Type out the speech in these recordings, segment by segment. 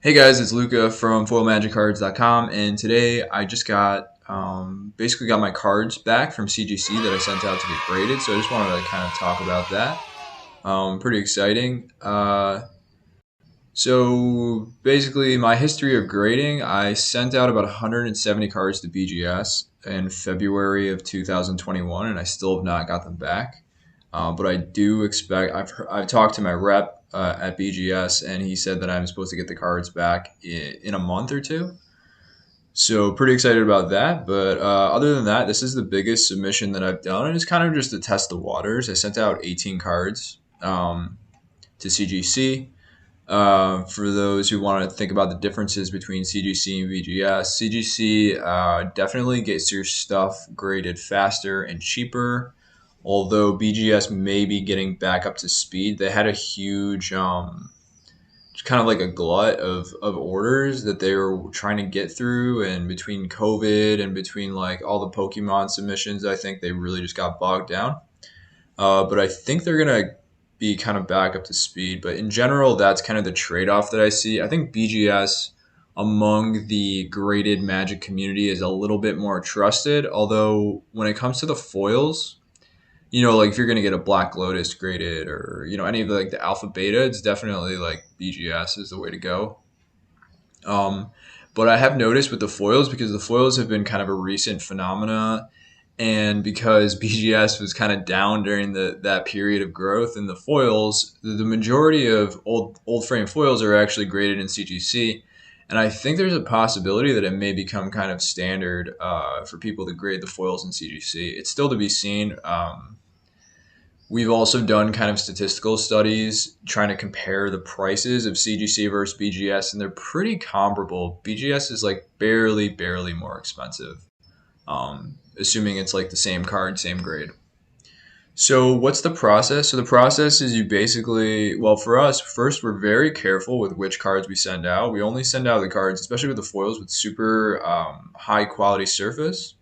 Hey guys, it's Luca from FoilMagicCards.com, and today I just got basically got my cards back from Cgc that I sent out to get graded. So I just wanted to kind of talk about that. Pretty exciting. So basically, my history of grading, I sent out about 170 cards to BGS in February of 2021, and I still have not got them back. But I do expect. I've talked to my rep at BGS, and he said that I'm supposed to get the cards back in a month or two. So pretty excited about that. But other than that, this is the biggest submission that I've done, and it's kind of just to test the waters. I sent out 18 cards to CGC. For those who want to think about the differences between CGC and BGS, CGC definitely gets your stuff graded faster and cheaper. Although BGS may be getting back up to speed, they had a huge, kind of like a glut of orders that they were trying to get through. And between COVID and between like all the Pokemon submissions, I think they really just got bogged down. But I think they're going to be kind of back up to speed. But in general, that's kind of the trade-off that I see. I think BGS among the graded Magic community is a little bit more trusted. Although when it comes to the foils, like if you're going to get a Black Lotus graded or, any of like the Alpha Beta, it's definitely like BGS is the way to go. But I have noticed with the foils, because the foils have been kind of a recent phenomena, and because BGS was kind of down during that period of growth in the foils, the majority of old frame foils are actually graded in CGC. And I think there's a possibility that it may become kind of standard for people to grade the foils in CGC. It's still to be seen. We've also done kind of statistical studies trying to compare the prices of CGC versus BGS, and they're pretty comparable. BGS is like barely more expensive, assuming it's like the same card, same grade. So what's the process? So the process is you basically, well, for us, first, we're very careful with which cards we send out. We only send out the cards, especially with the foils, with super high quality surface.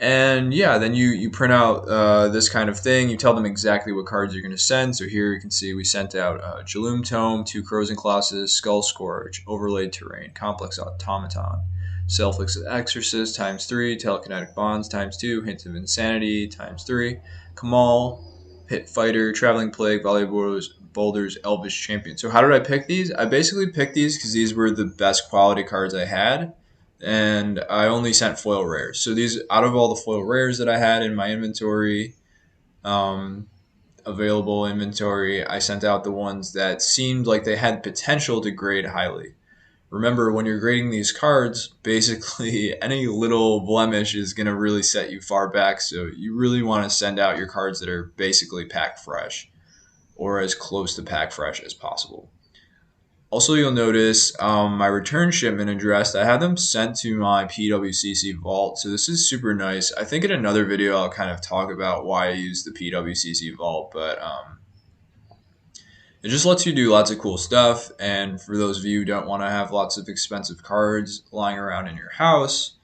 And yeah, then you print out this kind of thing. You tell them exactly what cards you're going to send. So here you can see we sent out Jaloom Tome, 2 Crows and Colossus, Skull Scourge, Overlaid Terrain, Complex Automaton, Selfless Exorcist ×3, Telekinetic Bonds ×2, Hint of Insanity ×3, Kamal, Pit Fighter, Traveling Plague, Valia Boulders, Elvis Champion. So how did I pick these? I basically picked these because these were the best quality cards I had, and I only sent foil rares. So these, out of all the foil rares that I had in my inventory, available inventory, I sent out the ones that seemed like they had potential to grade highly. Remember, when you're grading these cards, basically any little blemish is going to really set you far back. So you really want to send out your cards that are basically pack fresh or as close to pack fresh as possible. Also, you'll notice my return shipment address, I had them sent to my PWCC vault. So this is super nice. I think in another video I'll kind of talk about why I use the PWCC vault, but it just lets you do lots of cool stuff. And for those of you who don't want to have lots of expensive cards lying around in your house,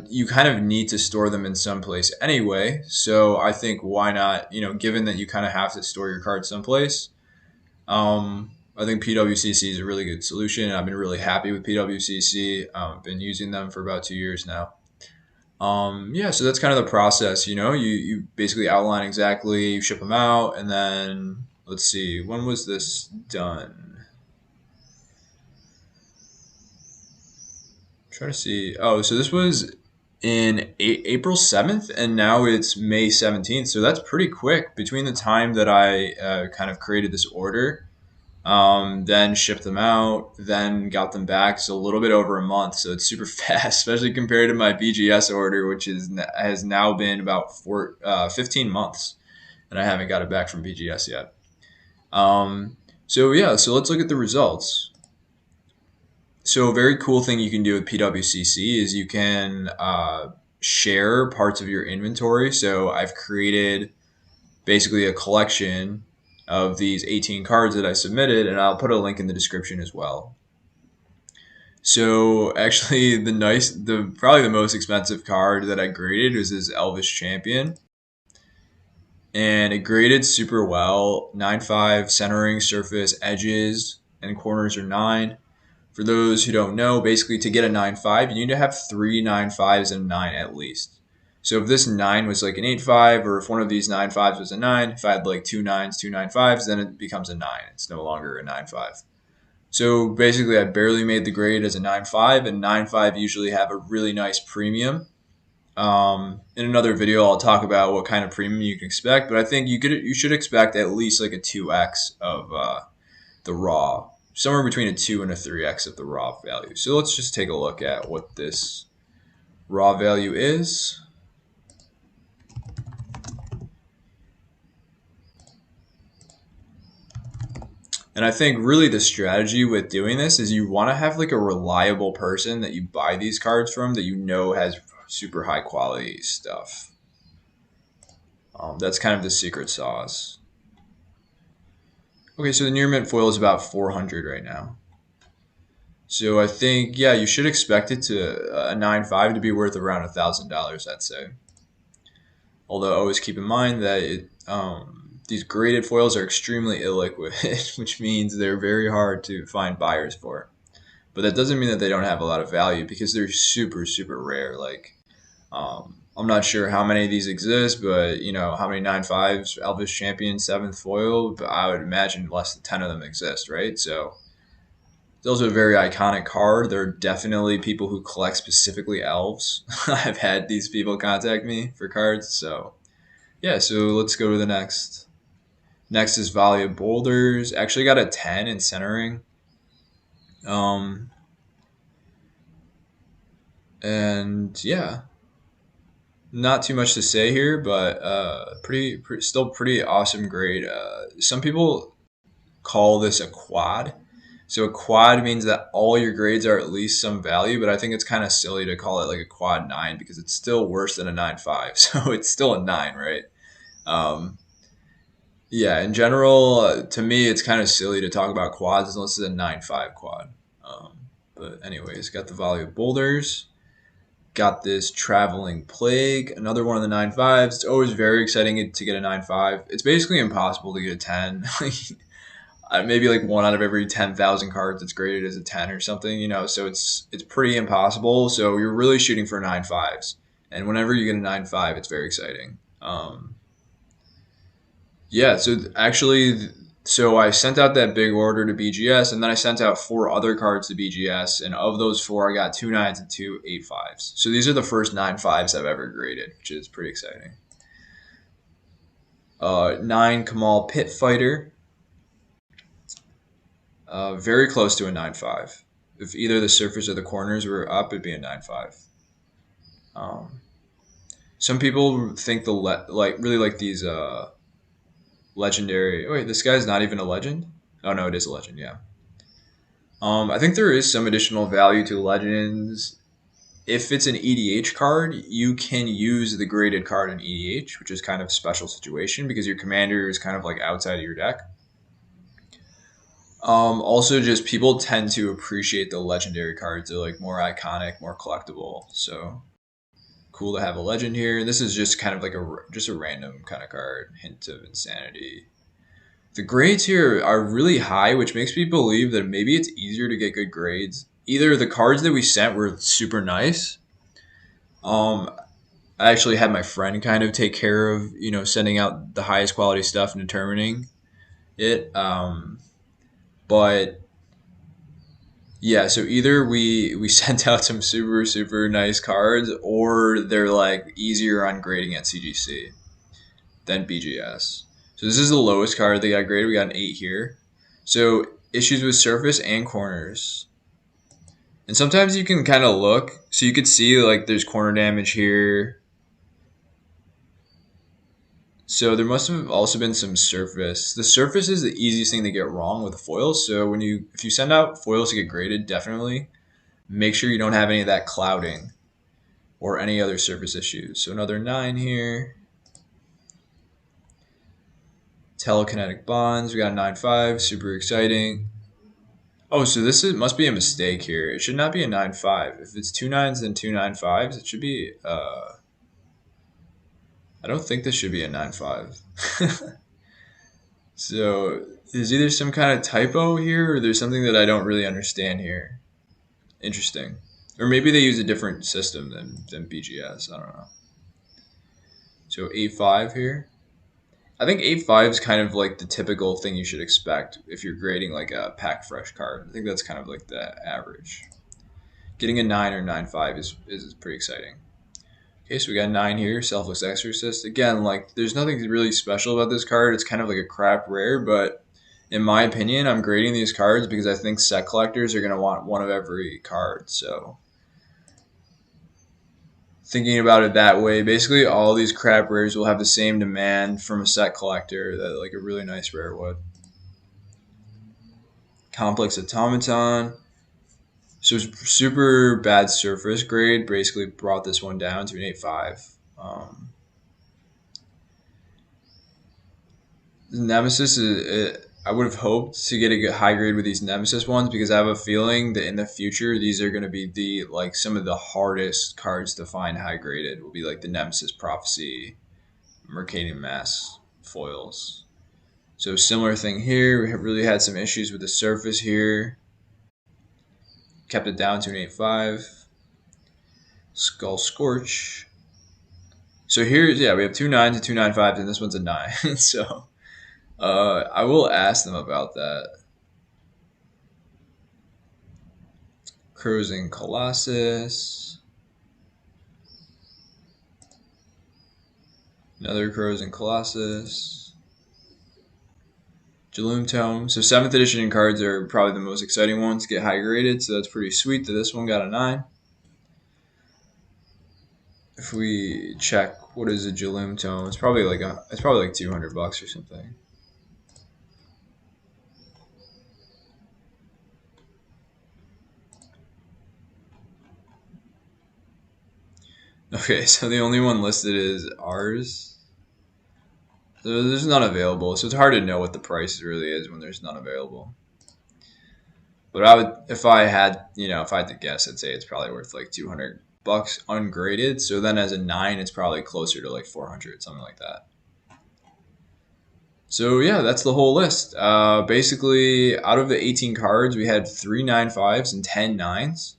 you kind of need to store them in some place anyway. So I think why not, given that you kind of have to store your cards someplace, I think PWCC is a really good solution. I've been really happy with PWCC. I've been using them for about 2 years now. Yeah, so that's kind of the process. You basically outline exactly, you ship them out, and then let's see, when was this done? I'm trying to see. Oh, so this was in April 7th, and now it's May 17th. So that's pretty quick between the time that I kind of created this order, then shipped them out, then got them back. So a little bit over a month. So it's super fast, especially compared to my BGS order, which has now been about 15 months, and I haven't got it back from BGS yet. So yeah, so let's look at the results. So a very cool thing you can do with PWCC is you can share parts of your inventory. So I've created basically a collection of these 18 cards that I submitted, and I'll put a link in the description as well. So actually probably the most expensive card that I graded was this Elvis Champion. And it graded super well. 9.5 centering, surface, edges, and corners are 9. For those who don't know, basically to get a 9-5, you need to have 3 9-5s and a 9 at least. So if this 9 was like an 8-5, or if one of these 9-5s was a 9, if I had like 2 9s, 2 9-5s, then it becomes a 9. It's no longer a 9-5. So basically, I barely made the grade as a 9-5, and 9-5 usually have a really nice premium. In another video, I'll talk about what kind of premium you can expect, but I think you should expect at least like a 2x of the raw, somewhere between a 2 and a 3x of the raw value. So let's just take a look at what this raw value is. And I think really the strategy with doing this is you want to have like a reliable person that you buy these cards from that you know has super high quality stuff. That's kind of the secret sauce. Okay, so the near mint foil is about 400 right now. So I think, yeah, you should expect it to a 9-5 to be worth around $1,000, I'd say. Although always keep in mind that these graded foils are extremely illiquid, which means they're very hard to find buyers for. But that doesn't mean that they don't have a lot of value because they're super, super rare. Like, I'm not sure how many of these exist, but you know how many 9-5s, Elvis Champion 7th foil. But I would imagine less than 10 of them exist, right? So it's also a very iconic card. There are definitely people who collect specifically elves. I've had these people contact me for cards. So yeah, so let's go to the next. Next is Valia Boulders. Actually got a 10 in centering. And yeah, not too much to say here, but still pretty awesome grade. Some people call this a quad. So a quad means that all your grades are at least some value, but I think it's kind of silly to call it like a quad 9 because it's still worse than a 9-5. So it's still a 9, right? Yeah, in general, to me, it's kind of silly to talk about quads unless it's a 9-5 quad. But anyways, got the Valia Boulders. Got this Traveling Plague, another one of the 9-5s. It's always very exciting to get a 9-5. It's basically impossible to get a 10. Maybe like 1 out of every 10,000 cards that's graded as a 10 or something, you know. So it's pretty impossible. So you're really shooting for 9-5s, and whenever you get a 9-5, it's very exciting. Yeah, so actually, so I sent out that big order to BGS, and then I sent out 4 other cards to BGS, and of those 4, I got 2 9s and 2 8-5s. So these are the first 9-5s I've ever graded, which is pretty exciting. 9 Kamal Pit Fighter. Very close to a 9-5. If either the surface or the corners were up, it'd be a 9-5. Some people think really like these legendary. Oh, wait, this guy's not even a legend? Oh no, it is a legend, yeah. I think there is some additional value to legends. If it's an EDH card, you can use the graded card in EDH, which is kind of a special situation because your commander is kind of like outside of your deck. Also, just people tend to appreciate the legendary cards. They're like more iconic, more collectible. So cool to have a legend here. This is just kind of like just a random kind of card. Hint of Insanity. The grades here are really high, which makes me believe that maybe it's easier to get good grades. Either the cards that we sent were super nice. I actually had my friend kind of take care of, sending out the highest quality stuff and determining it. But yeah, so either we sent out some super, super nice cards, or they're like easier on grading at CGC than BGS. So this is the lowest card they got graded. We got an 8 here. So issues with surface and corners. And sometimes you can kind of look. So you could see like there's corner damage here. So there must have also been some surface. The surface is the easiest thing to get wrong with foils. So if you send out foils to get graded, definitely make sure you don't have any of that clouding or any other surface issues. So another 9 here. Telekinetic Bonds, we got a 9-5, super exciting. Oh, so must be a mistake here. It should not be a 9-5. If it's 2 9s and 2 9-5s, it should be I don't think this should be a 9-5. So there's either some kind of typo here or there's something that I don't really understand here. Interesting. Or maybe they use a different system than BGS. I don't know. So 8-5 here. I think 8-5 is kind of like the typical thing you should expect if you're grading like a pack fresh card. I think that's kind of like the average. Getting a 9 or 9-5 is pretty exciting. Okay, so we got 9 here, Selfless Exorcist. Again, like there's nothing really special about this card. It's kind of like a crap rare, but in my opinion, I'm grading these cards because I think set collectors are going to want one of every card. So thinking about it that way, basically all these crap rares will have the same demand from a set collector that like a really nice rare would. Complex Automaton. So super bad surface grade basically brought this one down to an 8-5. Nemesis I would have hoped to get a high grade with these Nemesis ones because I have a feeling that in the future these are going to be the like some of the hardest cards to find high graded. Will be like the Nemesis Prophecy, Mercadian Mass foils. So similar thing here. We have really had some issues with the surface here. Kept it down to an 8-5. Skull Scorch. So here's we have 2 9s and 2 9-5s, and this one's a 9. So I will ask them about that. Cruising Colossus. Another Cruising Colossus. Jaloom Tome. So 7th edition cards are probably the most exciting ones to get high graded, so that's pretty sweet that this one got a 9. If we check what is a Jaloom Tome, it's probably like $200 or something. Okay, so the only one listed is ours. So there's none available, so it's hard to know what the price really is when there's none available. But I would, if I had to guess, I'd say it's probably worth like $200 ungraded. So then as a 9, it's probably closer to like 400, something like that. So yeah, that's the whole list. Basically, out of the 18 cards, we had 3 9-5s and 10 9s.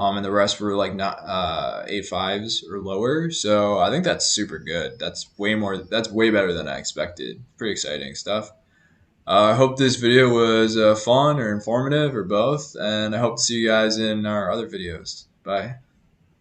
And the rest were like 8-5s or lower. So I think that's super good. That's way better than I expected. Pretty exciting stuff. I hope this video was fun or informative or both, and I hope to see you guys in our other videos. Bye.